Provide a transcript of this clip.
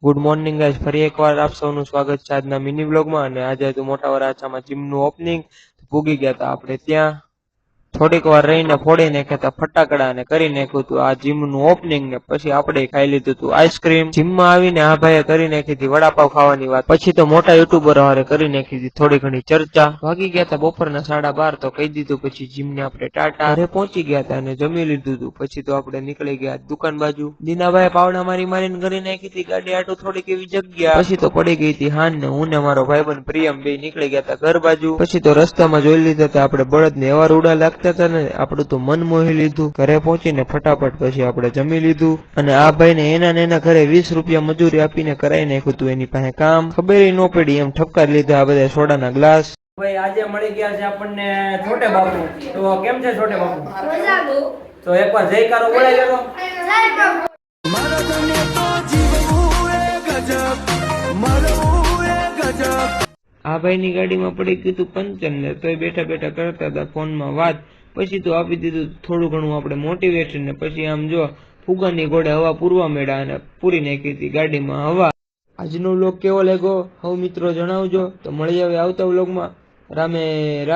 Good morning guys, ફરી એકવાર આપ સૌનું સ્વાગત છે આજના મિની વ્લોગમાં. અને આજે હતું મોટા વરાછામાં જીમનું ઓપનિંગ. પૂગી ગયા હતા આપણે ત્યાં. થોડીક વાર રહીને ફોડી નાખ્યા હતા ફટાકડા અને કરી નાખ્યું હતું આ જીમનું ઓપનિંગ. ને પછી આપણે ખાઈ લીધું હતું આઈસ્ક્રીમ. જીમમાં આવીને આ ભાઈએ કરી નાખી હતી વડાપાવ ખાવાની વાત. પછી તો મોટા યુટ્યુબર હારે કરી નાખી હતી થોડી ઘણી ચર્ચા. વાગી ગયા હતા બપોરના 12:30 તો કહી દીધું પછી જીમને આપણે ટાટા. ઘરે પહોંચી ગયા હતા અને જમી લીધું હતું. પછી તો આપણે નીકળી ગયા દુકાન બાજુ. દીનાભાઈ પાવડા મારીને કરી નાખી હતી ગાડી આટો થોડીક એવી જગ્યા. પછી તો પડી ગઈ હતી હાન ને હું ને મારો ભાઈબંધ પ્રિયમ બે નીકળી ગયા હતા ઘર બાજુ. પછી તો રસ્તામાં જોઈ લીધા હતા આપણે બળદ ને એવા રૂડા લાગતા હતા ને આપણું તો મન મોહી લીધું. ઘરે પહોંચીને ફટાફટ પછી આપણે જમી લીધું. અને આ ભાઈ ને એના ઘરે 20 રૂપિયા મજૂરી આપીને કરાઈ નાખ્યું હતું એની પાસે કામ. ખબર ન પડી એમ ઠપકાર લીધા આ બધા સોડાના ગ્લાસ. ભાઈ આજે મળી ગયા છે આપણને છોટે બાપુ. તો કેમ છે છોટે બાપુ? તો એકવાર જયકારો બોલાઈ ગયો. આ ભાઈની ગાડીમાં પડી ગયું હતું પંચર ને તોય બેઠા બેઠા કરતા હતા ફોનમાં વાત. પછી તો આપી દીધું થોડું ઘણું આપણે મોટિવેશન ને પછી આમ જો ફુગાની ઘોડે હવા પૂરવા માંડ્યા અને પૂરી નાખી હતી ગાડીમાં હવા. આજનો વ્લોગ કેવો લાગ્યો હવે મિત્રો જણાવજો. તો મળી આવે આવતા વ્લોગમાં. રામે રામ.